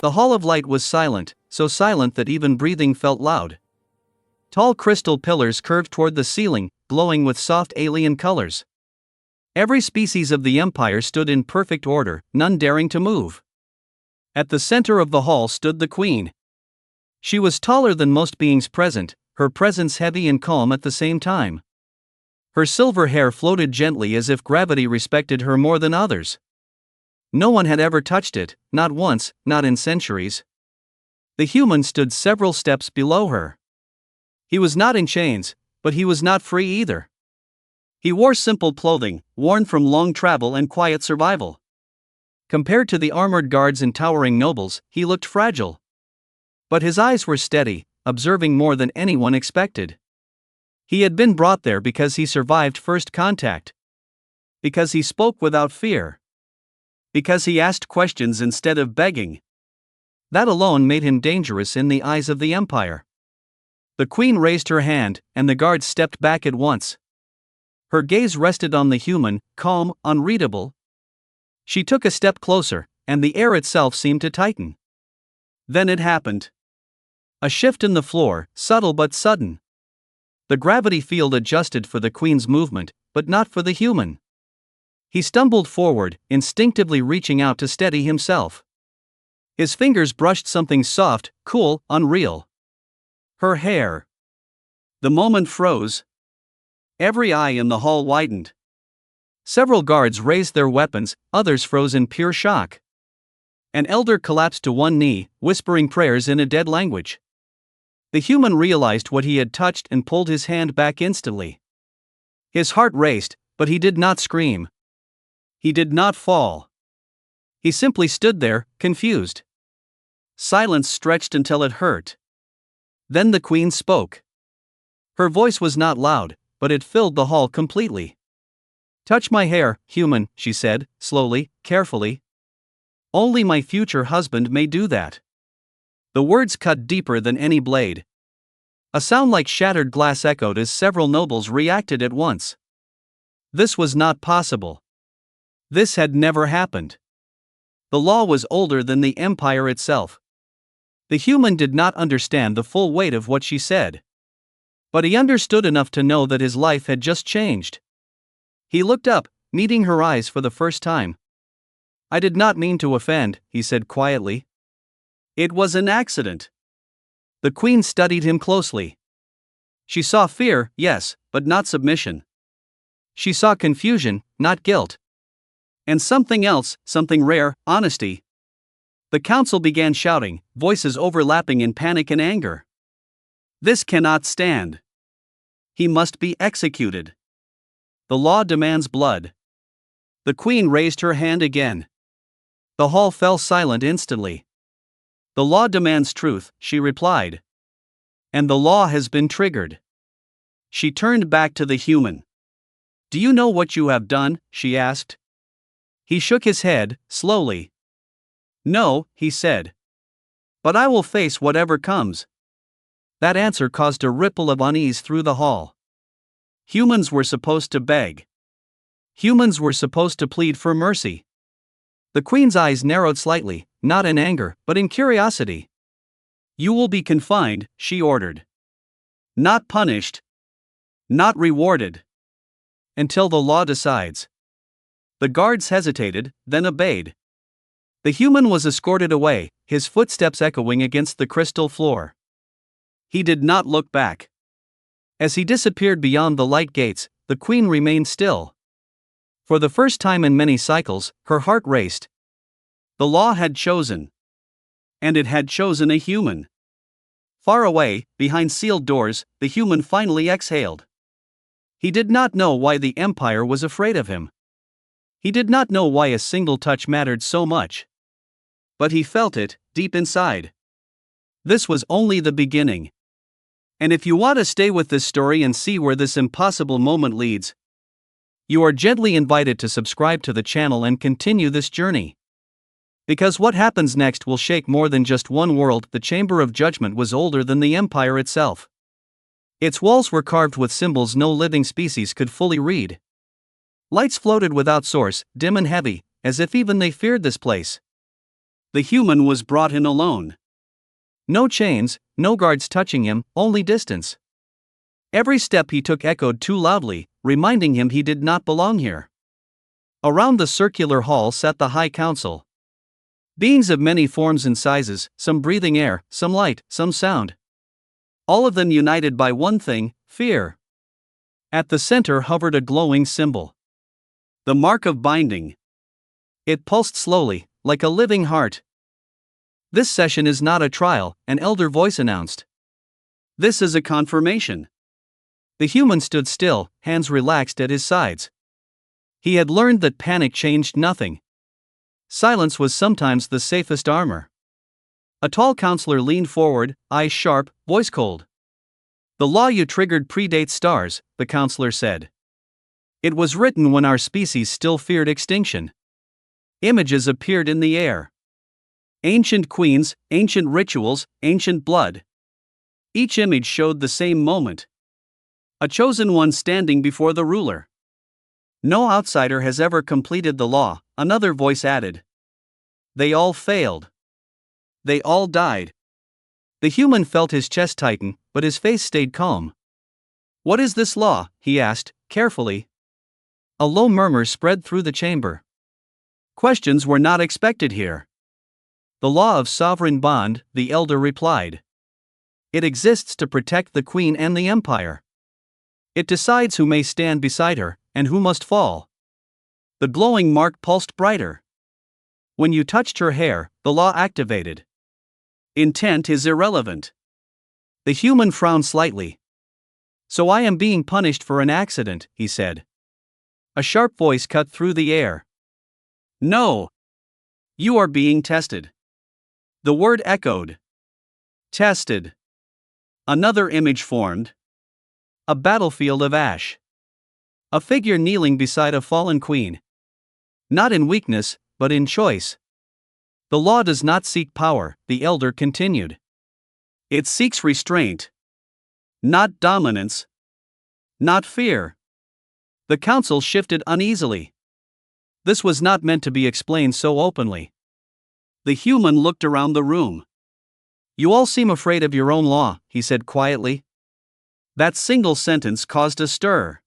The Hall of Light was silent, so silent that even breathing felt loud. Tall crystal pillars curved toward the ceiling, glowing with soft alien colors. Every species of the Empire stood in perfect order, none daring to move. At the center of the hall stood the Queen. She was taller than most beings present, her presence heavy and calm at the same time. Her silver hair floated gently as if gravity respected her more than others. No one had ever touched it, not once, not in centuries. The human stood several steps below her. He was not in chains, but he was not free either. He wore simple clothing, worn from long travel and quiet survival. Compared to the armored guards and towering nobles, he looked fragile. But his eyes were steady, observing more than anyone expected. He had been brought there because he survived first contact. Because he spoke without fear. Because he asked questions instead of begging. That alone made him dangerous in the eyes of the Empire. The Queen raised her hand, and the guards stepped back at once. Her gaze rested on the human, calm, unreadable. She took a step closer, and the air itself seemed to tighten. Then it happened. A shift in the floor, subtle but sudden. The gravity field adjusted for the Queen's movement, but not for the human. He stumbled forward, instinctively reaching out to steady himself. His fingers brushed something soft, cool, unreal. Her hair. The moment froze. Every eye in the hall widened. Several guards raised their weapons, others froze in pure shock. An elder collapsed to one knee, whispering prayers in a dead language. The human realized what he had touched and pulled his hand back instantly. His heart raced, but he did not scream. He did not fall. He simply stood there, confused. Silence stretched until it hurt. Then the Queen spoke. Her voice was not loud, but it filled the hall completely. "Touch my hair, human," she said, slowly, carefully. "Only my future husband may do that." The words cut deeper than any blade. A sound like shattered glass echoed as several nobles reacted at once. This was not possible. This had never happened. The law was older than the Empire itself. The human did not understand the full weight of what she said. But he understood enough to know that his life had just changed. He looked up, meeting her eyes for the first time. "I did not mean to offend," he said quietly. "It was an accident." The Queen studied him closely. She saw fear, yes, but not submission. She saw confusion, not guilt. And something else, something rare, honesty. The council began shouting, voices overlapping in panic and anger. "This cannot stand. He must be executed. The law demands blood." The Queen raised her hand again. The hall fell silent instantly. "The law demands truth," she replied. "And the law has been triggered." She turned back to the human. "Do you know what you have done?" she asked. He shook his head, slowly. "No," he said. "But I will face whatever comes." That answer caused a ripple of unease through the hall. Humans were supposed to beg. Humans were supposed to plead for mercy. The Queen's eyes narrowed slightly, not in anger, but in curiosity. "You will be confined," she ordered. "Not punished. Not rewarded. Until the law decides." The guards hesitated, then obeyed. The human was escorted away, his footsteps echoing against the crystal floor. He did not look back. As he disappeared beyond the light gates, the Queen remained still. For the first time in many cycles, her heart raced. The law had chosen. And it had chosen a human. Far away, behind sealed doors, the human finally exhaled. He did not know why the Empire was afraid of him. He did not know why a single touch mattered so much. But he felt it, deep inside. This was only the beginning. And if you want to stay with this story and see where this impossible moment leads, you are gently invited to subscribe to the channel and continue this journey. Because what happens next will shake more than just one world. The Chamber of Judgment was older than the Empire itself. Its walls were carved with symbols no living species could fully read. Lights floated without source, dim and heavy, as if even they feared this place. The human was brought in alone. No chains, no guards touching him, only distance. Every step he took echoed too loudly, reminding him he did not belong here. Around the circular hall sat the High Council. Beings of many forms and sizes, some breathing air, some light, some sound. All of them united by one thing, fear. At the center hovered a glowing symbol. The mark of binding. It pulsed slowly, like a living heart. "This session is not a trial," an elder voice announced. "This is a confirmation." The human stood still, hands relaxed at his sides. He had learned that panic changed nothing. Silence was sometimes the safest armor. A tall counselor leaned forward, eyes sharp, voice cold. "The law you triggered predates stars," the counselor said. "It was written when our species still feared extinction." Images appeared in the air. Ancient queens, ancient rituals, ancient blood. Each image showed the same moment. A chosen one standing before the ruler. "No outsider has ever completed the law," another voice added. "They all failed. They all died." The human felt his chest tighten, but his face stayed calm. "What is this law?" he asked, carefully. A low murmur spread through the chamber. Questions were not expected here. "The law of sovereign bond," the elder replied. "It exists to protect the queen and the empire. It decides who may stand beside her, and who must fall." The glowing mark pulsed brighter. "When you touched her hair, the law activated. Intent is irrelevant." The human frowned slightly. "So I am being punished for an accident," he said. A sharp voice cut through the air. "No. You are being tested." The word echoed. Tested. Another image formed. A battlefield of ash. A figure kneeling beside a fallen queen. Not in weakness, but in choice. "The law does not seek power," the elder continued. "It seeks restraint. Not dominance. Not fear." The council shifted uneasily. This was not meant to be explained so openly. The human looked around the room. "You all seem afraid of your own law," he said quietly. That single sentence caused a stir.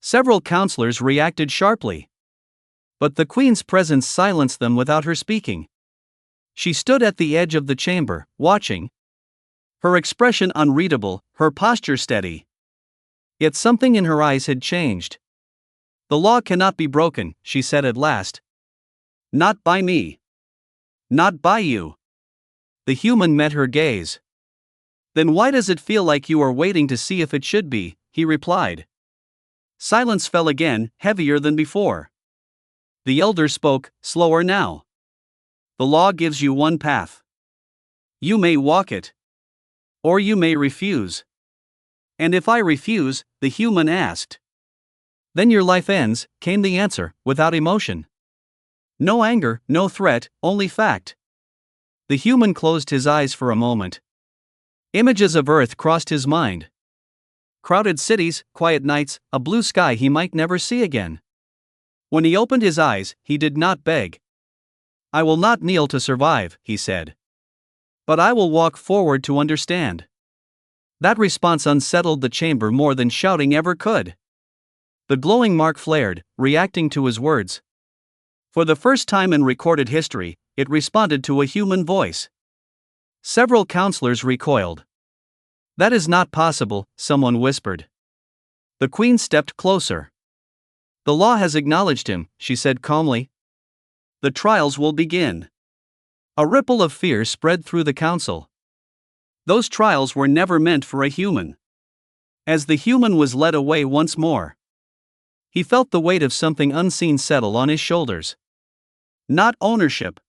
Several counselors reacted sharply. But the queen's presence silenced them without her speaking. She stood at the edge of the chamber, watching. Her expression unreadable, her posture steady. Yet something in her eyes had changed. "The law cannot be broken," she said at last. "Not by me. Not by you." The human met her gaze. "Then why does it feel like you are waiting to see if it should be?" he replied. Silence fell again, heavier than before. The elder spoke, slower now. "The law gives you one path. You may walk it. Or you may refuse." "And if I refuse?" the human asked. "Then your life ends," came the answer, without emotion. No anger, no threat, only fact. The human closed his eyes for a moment. Images of Earth crossed his mind. Crowded cities, quiet nights, a blue sky he might never see again. When he opened his eyes, he did not beg. "I will not kneel to survive," he said. "But I will walk forward to understand." That response unsettled the chamber more than shouting ever could. The glowing mark flared, reacting to his words. For the first time in recorded history, it responded to a human voice. Several counselors recoiled. "That is not possible," someone whispered. The queen stepped closer. "The law has acknowledged him," she said calmly. "The trials will begin." A ripple of fear spread through the council. Those trials were never meant for a human. As the human was led away once more, he felt the weight of something unseen settle on his shoulders. Not ownership.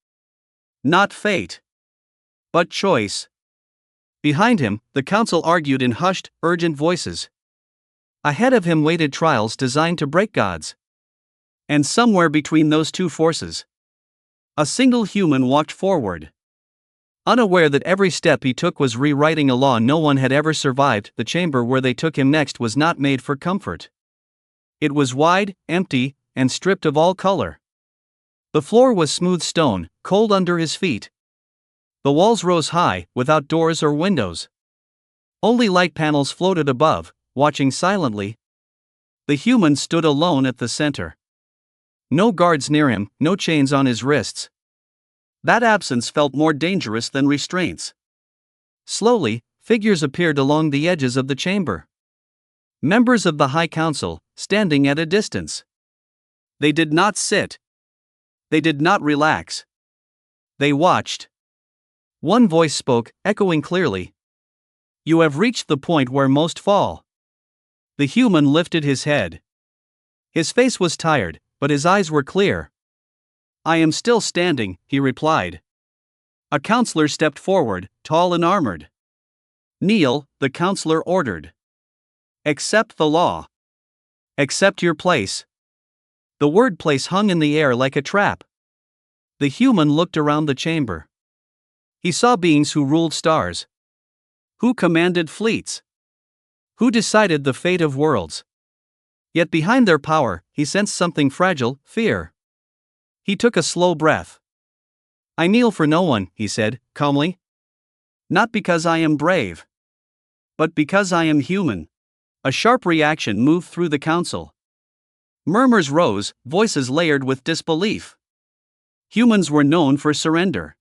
Not fate. But choice. Behind him, the council argued in hushed, urgent voices. Ahead of him waited trials designed to break gods. And somewhere between those two forces, a single human walked forward. Unaware that every step he took was rewriting a law no one had ever survived, the chamber where they took him next was not made for comfort. It was wide, empty, and stripped of all color. The floor was smooth stone, cold under his feet. The walls rose high, without doors or windows. Only light panels floated above, watching silently. The human stood alone at the center. No guards near him, no chains on his wrists. That absence felt more dangerous than restraints. Slowly, figures appeared along the edges of the chamber. Members of the High Council, standing at a distance. They did not sit. They did not relax. They watched. One voice spoke, echoing clearly. "You have reached the point where most fall." The human lifted his head. His face was tired, but his eyes were clear. "I am still standing," he replied. A counselor stepped forward, tall and armored. "Kneel," the counselor ordered. "Accept the law. Accept your place." The word place hung in the air like a trap. The human looked around the chamber. He saw beings who ruled stars, who commanded fleets, who decided the fate of worlds. Yet behind their power, he sensed something fragile, fear. He took a slow breath. "I kneel for no one," he said, calmly. "Not because I am brave, but because I am human." A sharp reaction moved through the council. Murmurs rose, voices layered with disbelief. Humans were known for surrender,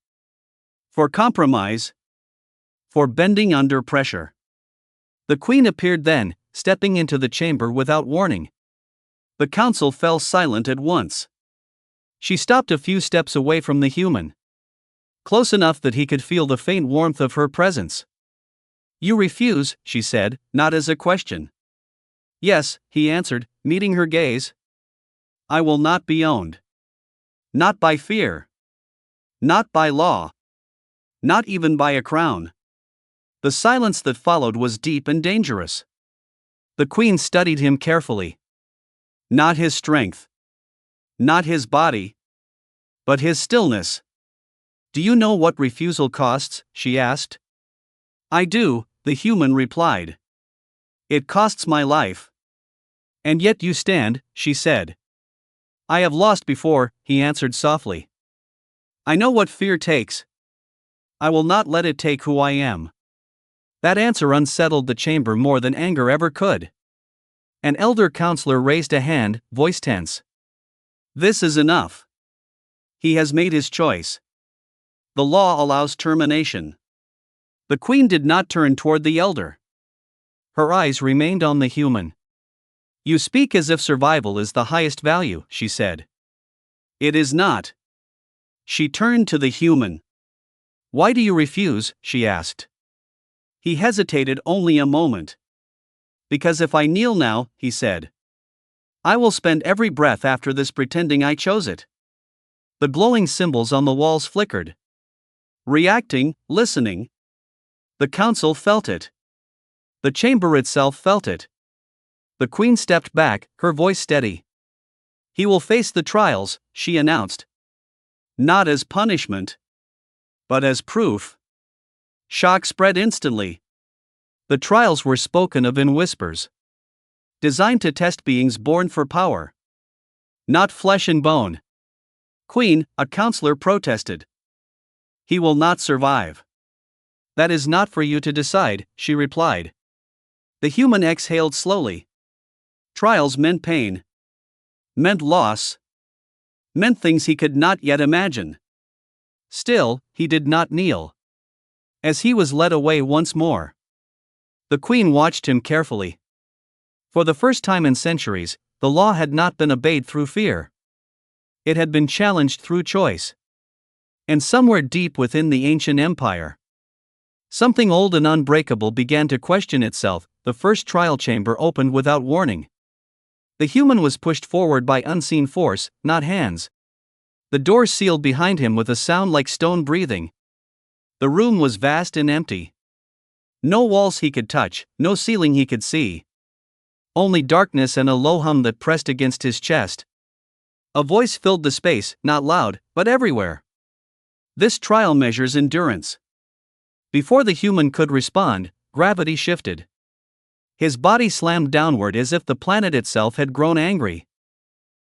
for compromise, for bending under pressure. The queen appeared then, stepping into the chamber without warning. The council fell silent at once. She stopped a few steps away from the human, close enough that he could feel the faint warmth of her presence. "You refuse," she said, not as a question. "Yes," he answered, meeting her gaze. "I will not be owned. Not by fear. Not by law. Not even by a crown." The silence that followed was deep and dangerous. The queen studied him carefully. Not his strength. Not his body. But his stillness. "Do you know what refusal costs?" she asked. "I do," the human replied. "It costs my life." "And yet you stand," she said. "I have lost before," he answered softly. "I know what fear takes. I will not let it take who I am." That answer unsettled the chamber more than anger ever could. An elder counselor raised a hand, voice tense. "This is enough. He has made his choice. The law allows termination." The queen did not turn toward the elder. Her eyes remained on the human. "You speak as if survival is the highest value," she said. "It is not." She turned to the human. "Why do you refuse?" she asked. He hesitated only a moment. "Because if I kneel now," he said, "I will spend every breath after this pretending I chose it." The glowing symbols on the walls flickered. Reacting, listening. The council felt it. The chamber itself felt it. The queen stepped back, her voice steady. "He will face the trials," she announced. "Not as punishment, but as proof." Shock spread instantly. The trials were spoken of in whispers. Designed to test beings born for power, not flesh and bone. "Queen," a counselor protested. "He will not survive." "That is not for you to decide," she replied. The human exhaled slowly. Trials meant pain, meant loss, meant things he could not yet imagine. Still, he did not kneel. As he was led away once more, the queen watched him carefully. For the first time in centuries, the law had not been obeyed through fear. It had been challenged through choice. And somewhere deep within the ancient empire, something old and unbreakable began to question itself. The first trial chamber opened without warning. The human was pushed forward by unseen force, not hands. The door sealed behind him with a sound like stone breathing. The room was vast and empty. No walls he could touch, no ceiling he could see. Only darkness and a low hum that pressed against his chest. A voice filled the space, not loud, but everywhere. "This trial measures endurance." Before the human could respond, gravity shifted. His body slammed downward as if the planet itself had grown angry.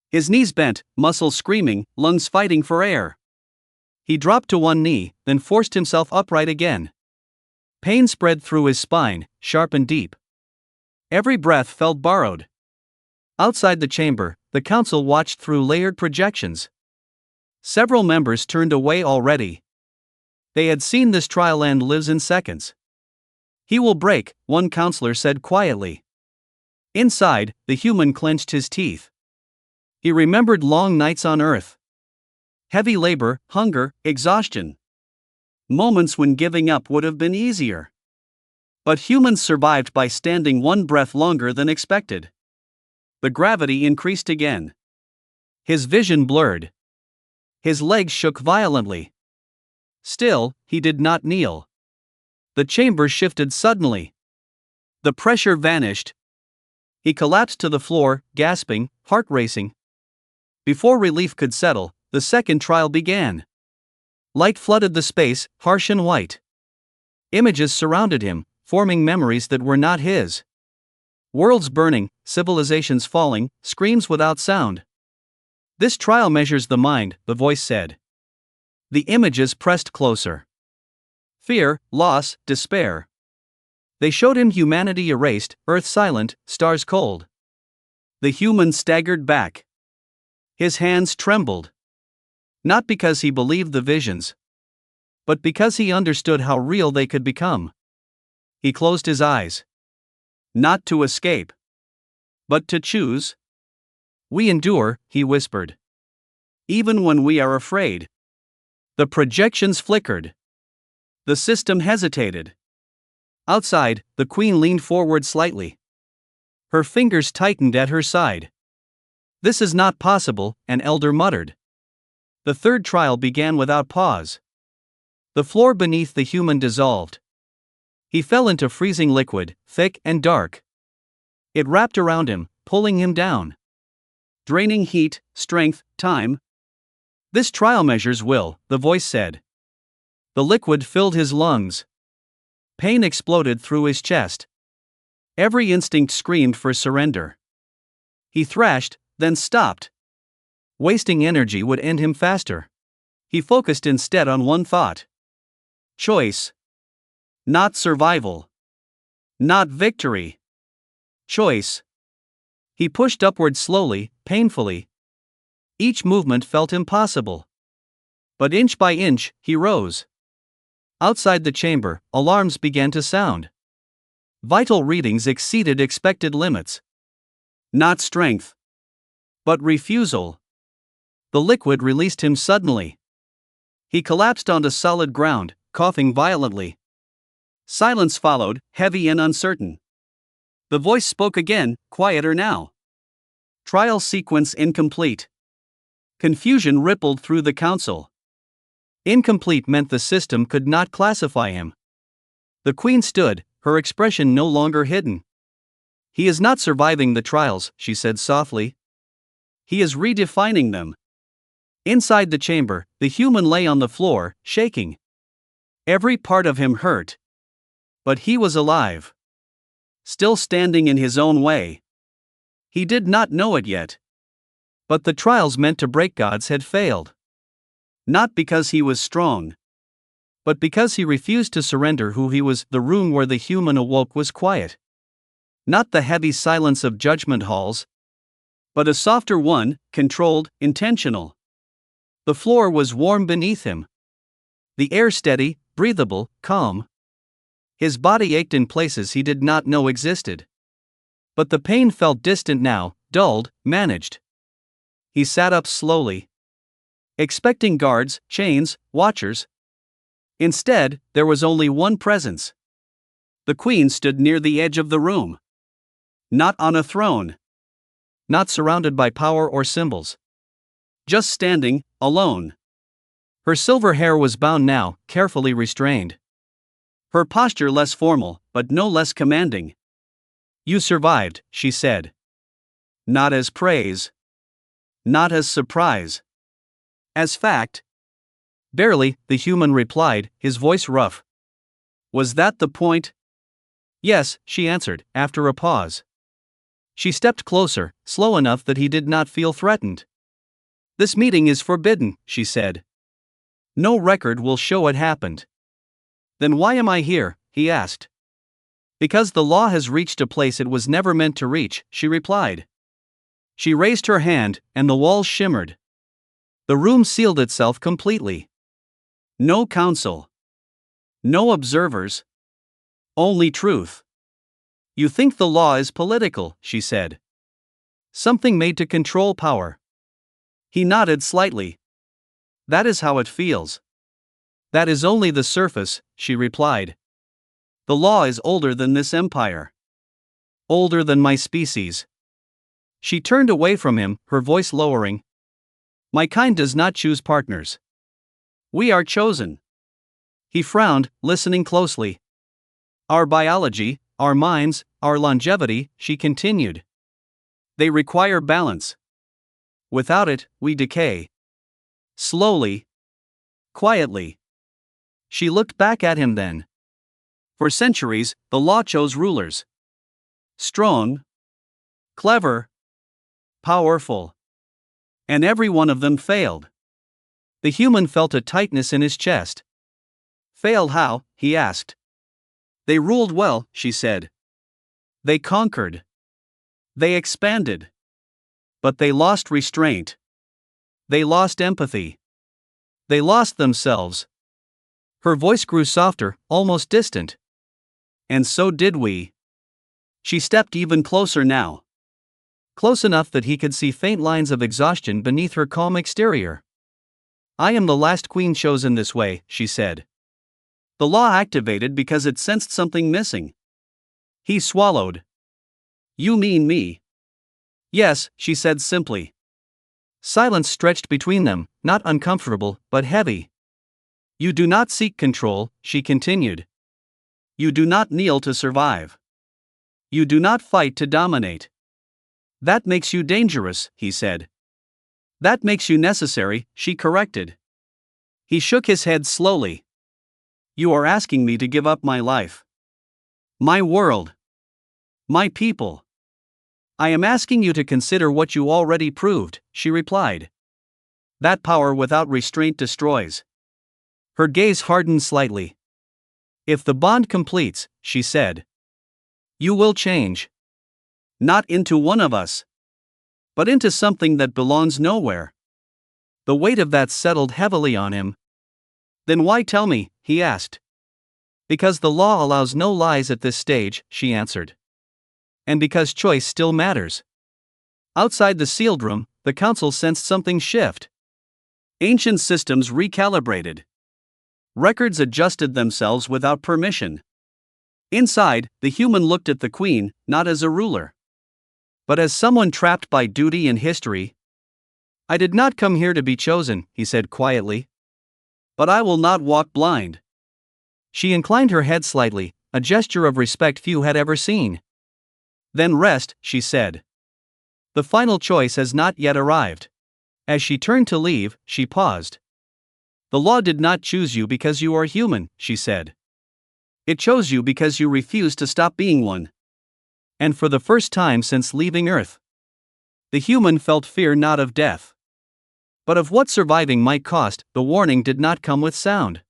His knees bent, muscles screaming, lungs fighting for air. He dropped to one knee, then forced himself upright again. Pain spread through his spine, sharp and deep. Every breath felt borrowed. Outside the chamber, the council watched through layered projections. Several members turned away already. They had seen this trial end lives in seconds. "He will break," one counselor said quietly. Inside, the human clenched his teeth. He remembered long nights on Earth. Heavy labor, hunger, exhaustion. Moments when giving up would have been easier. But humans survived by standing one breath longer than expected. The gravity increased again. His vision blurred. His legs shook violently. Still, he did not kneel. The chamber shifted suddenly. The pressure vanished. He collapsed to the floor, gasping, heart racing. Before relief could settle, the second trial began. Light flooded the space, harsh and white. Images surrounded him, forming memories that were not his. Worlds burning, civilizations falling, screams without sound. "This trial measures the mind," the voice said. The images pressed closer. Fear, loss, despair. They showed him humanity erased, Earth silent, stars cold. The human staggered back. His hands trembled. Not because he believed the visions, but because he understood how real they could become. He closed his eyes. Not to escape, but to choose. "We endure," he whispered. "Even when we are afraid." The projections flickered. The system hesitated. Outside, the queen leaned forward slightly. Her fingers tightened at her side. "This is not possible," an elder muttered. The third trial began without pause. The floor beneath the human dissolved. He fell into freezing liquid, thick and dark. It wrapped around him, pulling him down. Draining heat, strength, time. "This trial measures will," the voice said. The liquid filled his lungs. Pain exploded through his chest. Every instinct screamed for surrender. He thrashed, then stopped. Wasting energy would end him faster. He focused instead on one thought. Choice. Not survival. Not victory. Choice. He pushed upward slowly, painfully. Each movement felt impossible. But inch by inch, he rose. Outside the chamber, alarms began to sound. Vital readings exceeded expected limits. Not strength, but refusal. The liquid released him suddenly. He collapsed onto solid ground, coughing violently. Silence followed, heavy and uncertain. The voice spoke again, quieter now. Trial sequence incomplete. Confusion rippled through the council. Incomplete meant the system could not classify him. The queen stood, her expression no longer hidden. "He is not surviving the trials," she said softly. "He is redefining them." Inside the chamber, the human lay on the floor, shaking. Every part of him hurt. But he was alive. Still standing in his own way. He did not know it yet. But the trials meant to break gods had failed. Not because he was strong, but because he refused to surrender who he was. The room where the human awoke was quiet. Not the heavy silence of judgment halls, but a softer one, controlled, intentional. The floor was warm beneath him. The air steady, breathable, calm. His body ached in places he did not know existed. But the pain felt distant now, dulled, managed. He sat up slowly. Expecting guards, chains, watchers. Instead, there was only one presence. The queen stood near the edge of the room. Not on a throne. Not surrounded by power or symbols. Just standing, alone. Her silver hair was bound now, carefully restrained. Her posture less formal, but no less commanding. "You survived," she said. Not as praise. Not as surprise. As fact. "Barely," the human replied, his voice rough. "Was that the point?" Yes, she answered, after a pause. She stepped closer, slow enough that he did not feel threatened. This meeting is forbidden, she said. No record will show it happened. Then why am I here? He asked. Because the law has reached a place it was never meant to reach, she replied. She raised her hand, and the walls shimmered. The room sealed itself completely. No counsel. No observers. Only truth. You think the law is political, she said. Something made to control power. He nodded slightly. That is how it feels. That is only the surface, she replied. The law is older than this empire. Older than my species. She turned away from him, her voice lowering. My kind does not choose partners. We are chosen. He frowned, listening closely. Our biology, our minds, our longevity, she continued. They require balance. Without it, we decay. Slowly. Quietly. She looked back at him then. For centuries, the law chose rulers. Strong. Clever. Powerful. And every one of them failed. The human felt a tightness in his chest. Failed how? He asked. They ruled well, she said. They conquered. They expanded. But they lost restraint. They lost empathy. They lost themselves. Her voice grew softer, almost distant. And so did we. She stepped even closer now. Close enough that he could see faint lines of exhaustion beneath her calm exterior. I am the last queen chosen this way, she said. The law activated because it sensed something missing. He swallowed. You mean me? Yes, she said simply. Silence stretched between them, not uncomfortable, but heavy. You do not seek control, she continued. You do not kneel to survive. You do not fight to dominate. That makes you dangerous, he said. That makes you necessary, she corrected. He shook his head slowly. You are asking me to give up my life. My world. My people. I am asking you to consider what you already proved, she replied. That power without restraint destroys. Her gaze hardened slightly. If the bond completes, she said, you will change. Not into one of us, but into something that belongs nowhere. The weight of that settled heavily on him. Then why tell me? He asked. Because the law allows no lies at this stage, she answered. And because choice still matters. Outside the sealed room, the council sensed something shift. Ancient systems recalibrated. Records adjusted themselves without permission. Inside, the human looked at the queen, not as a ruler, but as someone trapped by duty and history. I did not come here to be chosen, he said quietly. But I will not walk blind. She inclined her head slightly, a gesture of respect few had ever seen. Then rest, she said. The final choice has not yet arrived. As she turned to leave, she paused. The law did not choose you because you are human, she said. It chose you because you refused to stop being one. And for the first time since leaving Earth, the human felt fear not of death, but of what surviving might cost. The warning did not come with sound.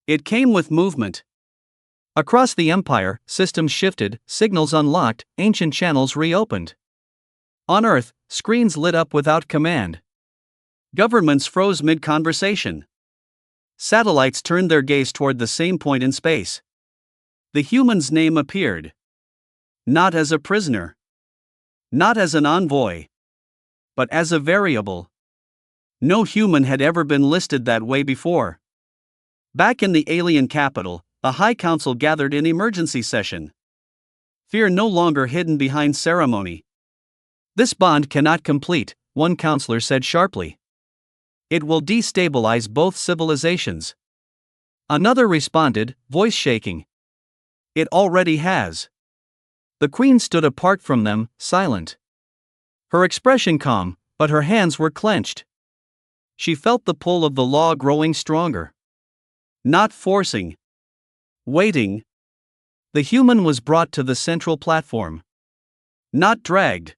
It came with movement. Across the empire, systems shifted, signals unlocked, ancient channels reopened. On Earth, screens lit up without command. Governments froze mid-conversation. Satellites turned their gaze toward the same point in space. The human's name appeared. Not as a prisoner. Not as an envoy. But as a variable. No human had ever been listed that way before. Back in the alien capital, the High Council gathered in emergency session. Fear no longer hidden behind ceremony. This bond cannot complete, one counselor said sharply. It will destabilize both civilizations. Another responded, voice shaking. It already has. The queen stood apart from them, silent. Her expression calm, but her hands were clenched. She felt the pull of the law growing stronger. Not forcing. Waiting. The human was brought to the central platform. Not dragged.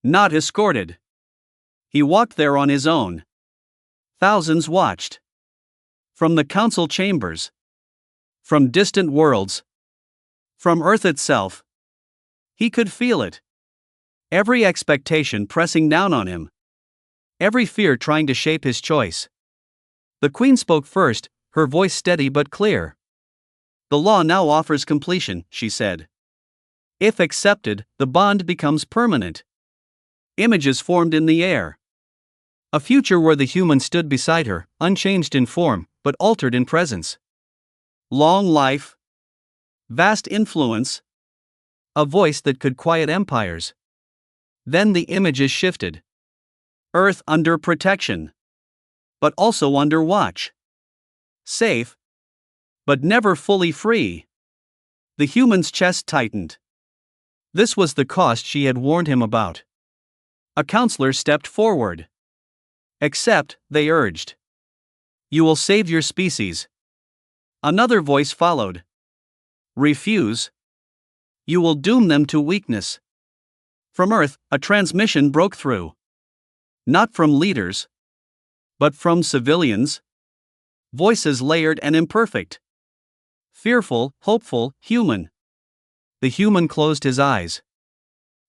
Not escorted. He walked there on his own. Thousands watched. From the council chambers. From distant worlds. From Earth itself. He could feel it. Every expectation pressing down on him. Every fear trying to shape his choice. The Queen spoke first, her voice steady but clear. The law now offers completion, she said. If accepted, the bond becomes permanent. Images formed in the air. A future where the human stood beside her, unchanged in form, but altered in presence. Long life. Vast influence. A voice that could quiet empires. Then the images shifted. Earth under protection. But also under watch. Safe. But never fully free. The human's chest tightened. This was the cost she had warned him about. A counselor stepped forward. Accept, they urged. You will save your species. Another voice followed. Refuse. You will doom them to weakness. From Earth, a transmission broke through. Not from leaders, but from civilians. Voices layered and imperfect. Fearful, hopeful, human. The human closed his eyes.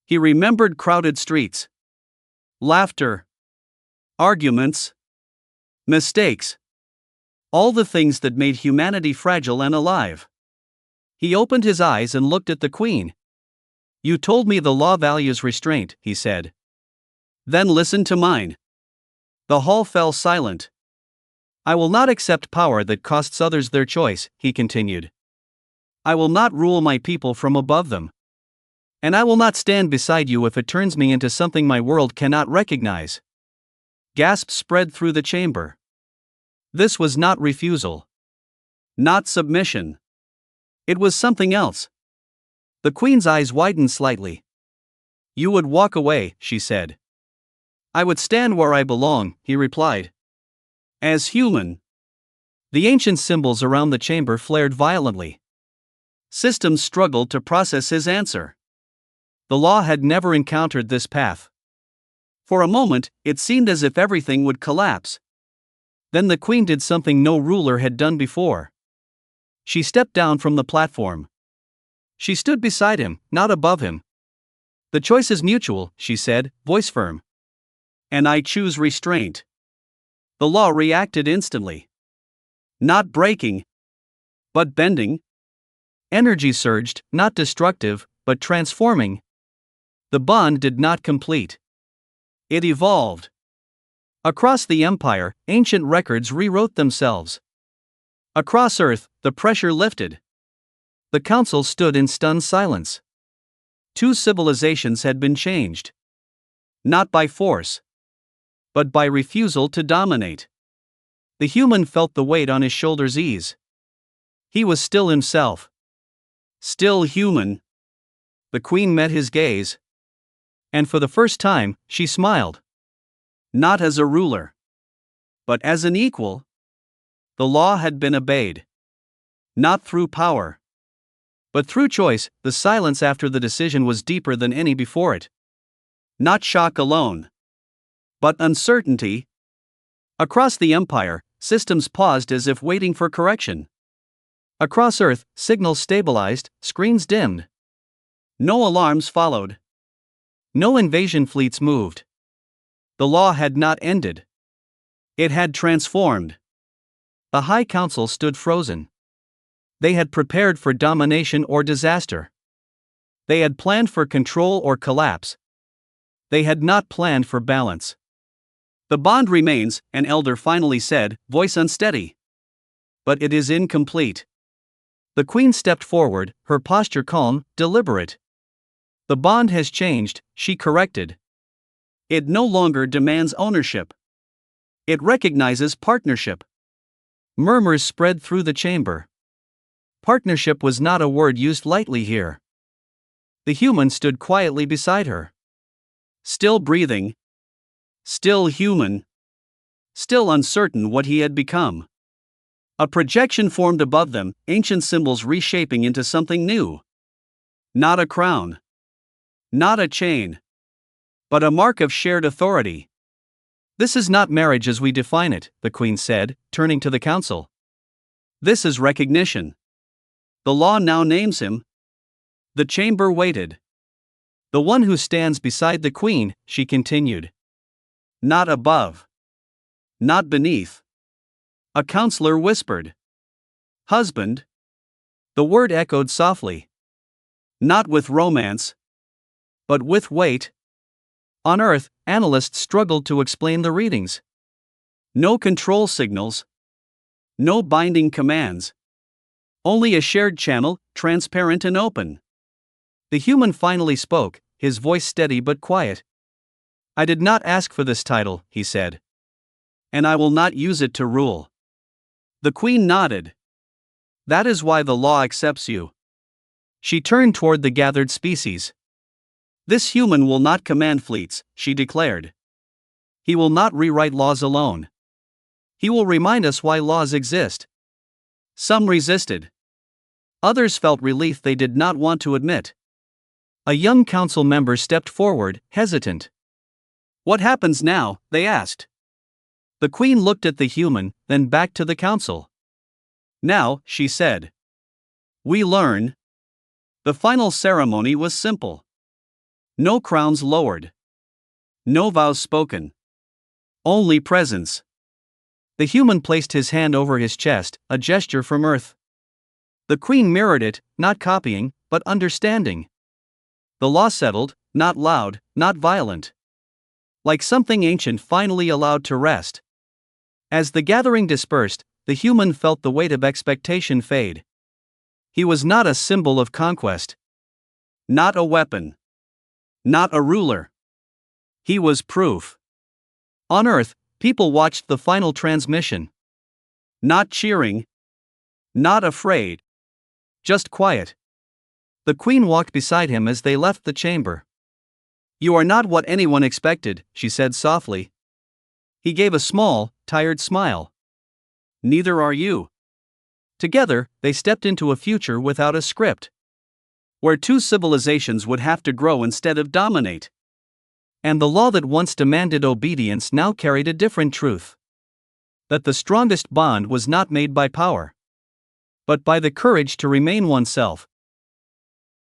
He remembered crowded streets. Laughter. Arguments. Mistakes. All the things that made humanity fragile and alive. He opened his eyes and looked at the Queen. You told me the law values restraint, he said. Then listen to mine. The hall fell silent. I will not accept power that costs others their choice, he continued. I will not rule my people from above them. And I will not stand beside you if it turns me into something my world cannot recognize. Gasps spread through the chamber. This was not refusal. Not submission. It was something else. The Queen's eyes widened slightly. You would walk away, she said. I would stand where I belong, he replied. As human. The ancient symbols around the chamber flared violently. Systems struggled to process his answer. The law had never encountered this path. For a moment, it seemed as if everything would collapse. Then the Queen did something no ruler had done before. She stepped down from the platform. She stood beside him, not above him. The choice is mutual, she said, voice firm. And I choose restraint. The law reacted instantly. Not breaking, but bending. Energy surged, not destructive, but transforming. The bond did not complete. It evolved. Across the empire, ancient records rewrote themselves. Across Earth, the pressure lifted. The council stood in stunned silence. Two civilizations had been changed. Not by force, but by refusal to dominate. The human felt the weight on his shoulders ease. He was still himself. Still human. The Queen met his gaze. And for the first time, she smiled. Not as a ruler, but as an equal. The law had been obeyed. Not through power, but through choice. The silence after the decision was deeper than any before it. Not shock alone, but uncertainty. Across the empire, systems paused as if waiting for correction. Across Earth, signals stabilized, screens dimmed. No alarms followed. No invasion fleets moved. The law had not ended. It had transformed. The High Council stood frozen. They had prepared for domination or disaster. They had planned for control or collapse. They had not planned for balance. The bond remains, an elder finally said, voice unsteady. But it is incomplete. The Queen stepped forward, her posture calm, deliberate. The bond has changed, she corrected. It no longer demands ownership. It recognizes partnership. Murmurs spread through the chamber. Partnership was not a word used lightly here. The human stood quietly beside her. Still breathing. Still human. Still uncertain what he had become. A projection formed above them, ancient symbols reshaping into something new. Not a crown. Not a chain. But a mark of shared authority. This is not marriage as we define it, the Queen said, turning to the council. This is recognition. The law now names him. The chamber waited. The one who stands beside the Queen, she continued. Not above. Not beneath. A counselor whispered. Husband. The word echoed softly. Not with romance, but with weight. On Earth, analysts struggled to explain the readings. No control signals. No binding commands. Only a shared channel, transparent and open. The human finally spoke, his voice steady but quiet. I did not ask for this title, he said. And I will not use it to rule. The Queen nodded. That is why the law accepts you. She turned toward the gathered species. This human will not command fleets, she declared. He will not rewrite laws alone. He will remind us why laws exist. Some resisted. Others felt relief they did not want to admit. A young council member stepped forward, hesitant. What happens now? They asked. The Queen looked at the human, then back to the council. Now, she said. We learn. The final ceremony was simple. No crowns lowered. No vows spoken. Only presence. The human placed his hand over his chest, a gesture from Earth. The Queen mirrored it, not copying, but understanding. The law settled, not loud, not violent. Like something ancient finally allowed to rest. As the gathering dispersed, the human felt the weight of expectation fade. He was not a symbol of conquest. Not a weapon. Not a ruler. He was proof. On Earth, people watched the final transmission. Not cheering. Not afraid. Just quiet. The Queen walked beside him as they left the chamber. You are not what anyone expected, she said softly. He gave a small, tired smile. Neither are you. Together, they stepped into a future without a script. Where two civilizations would have to grow instead of dominate. And the law that once demanded obedience now carried a different truth. That the strongest bond was not made by power, but by the courage to remain oneself,